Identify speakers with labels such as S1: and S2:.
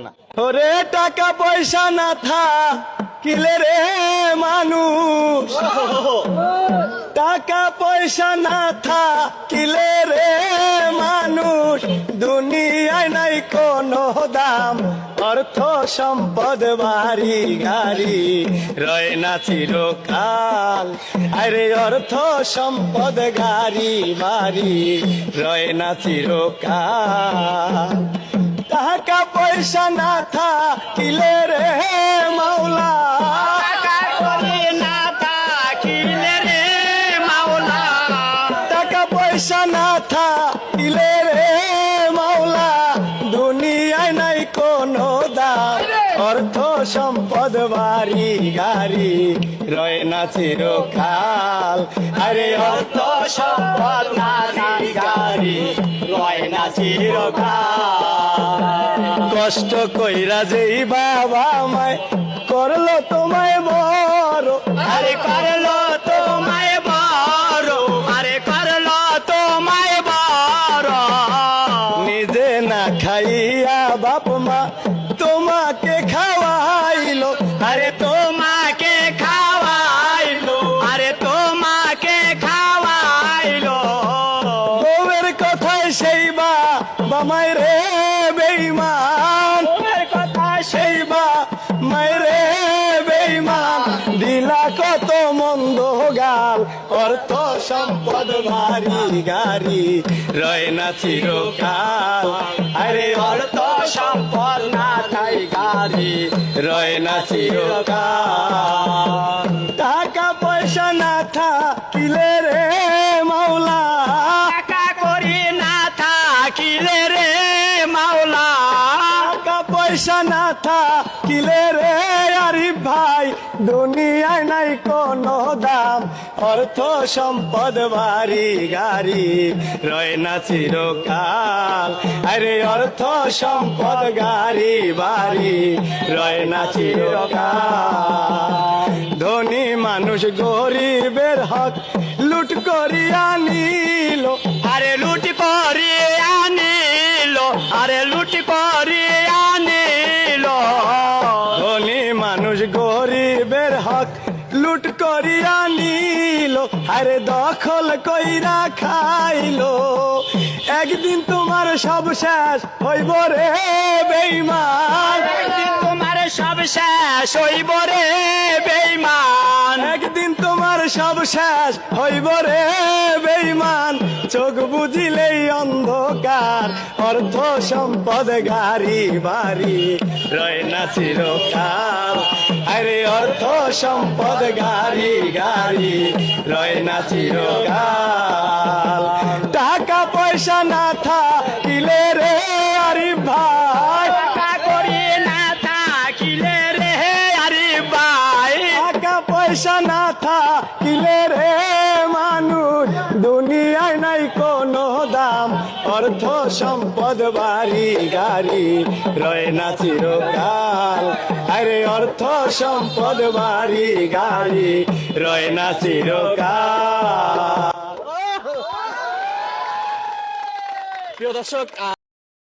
S1: না।
S2: ওরে টাকা পয়সা না থাকিলে রে মানুষ, টাকা পয়সা না থাকিলে রে মানুষ, দুনিয়ায় নাই কোনো দাম। অর্থ সম্পদ বাড়ি গাড়ি রয় না চিরকাল। আরে অর্থ সম্পদ গাড়ি বাড়ি রয় না চিরকাল। টাকা পয়সা না থাকিলে রে মাওলা,
S1: টাকা করি না থাকিলে রে মাওলা,
S2: টাকা পয়সা না থাকিলে রে মাওলা, দুনিয়ায় নাই কোনো দাম। অর্থ সম্পদ বাড়ি গাড়ি রয় না চিরকাল। আরে অর্থ সম্পদ বাড়ি গাড়ি রয় না চিরকাল। কষ্ট কইরা যেই বাবা মায় করলো তোমায় বড়,
S1: আরে করলো তোমায় বড়, আরে করলো তোমায় বড়,
S2: নিজে না খাইয়া বাপ মা তোমাকে খাওয়াইলো।
S1: আরে তোমাকে খাওয়াইলো, আরে তোমাকে খাওয়াইলো,
S2: বউয়ের কথায় সেই বাবা মায় রে বেঈমান,
S1: তোমার কথা
S2: সেই মায় রে বেঈমান, দিলা কত মন্দ গাল। অর্থ সম্পদ বাড়ি গাড়ি রয় না চিরকাল। আরে অর্থ সম্পদ না থাই গাড়ি রয় না চিরকাল। টাকা পয়সা না থাকিলে রে মাওলা,
S1: টাকা করি না থাকিলে রে মাওলা,
S2: টাকা পয়সা না থাকিলে রে আরিফ ভাই, দুনিয়ায় নাই কোনো দাম। অর্থ সম্পদ বাড়ি গাড়ি রয় না চিরকাল। আরে অর্থ সম্পদ গাড়ি বাড়ি রয় না চিরকাল। ধনী মানুষ গরিবের হক লুট করিয়া নিল,
S1: আরে লুটি করে আনিল, আরে লুটি করে আনিল,
S2: ধনী মানুষ গরিবের হক লুট করিয়া নিল। আরে দখল কইরা খাইলো, একদিন তোমার সব শেষ হইব রে বেঈমান।
S1: একদিন তোমার সব শেষ হইব রে বেঈমান,
S2: একদিন তোমার সব শেষ হইব রে বেঈমান। চোখ বুঝিলেই অন্ধকার, অর্থ সম্পদ গাড়ি বাড়ি রয় না চিরকাল। আরে অর্থ সম্পদ গাড়ি গাড়ি রয় না চিরকাল। টাকা পয়সা না থাকিলে রে আরিফ ভাই,
S1: টাকা করি না থাকিলে রে আরে ভাই,
S2: টাকা পয়সা না থাকিলে রে মানুষ, দুনিয়ায় নাই কোনো দাম। অর্থ সম্পদ বাড়ি গাড়ি রয় না চিরকাল। আরে অর্থ সম্পদ বাড়ি গাড়ি রয় না চিরকাল। প্রিয় দর্শক,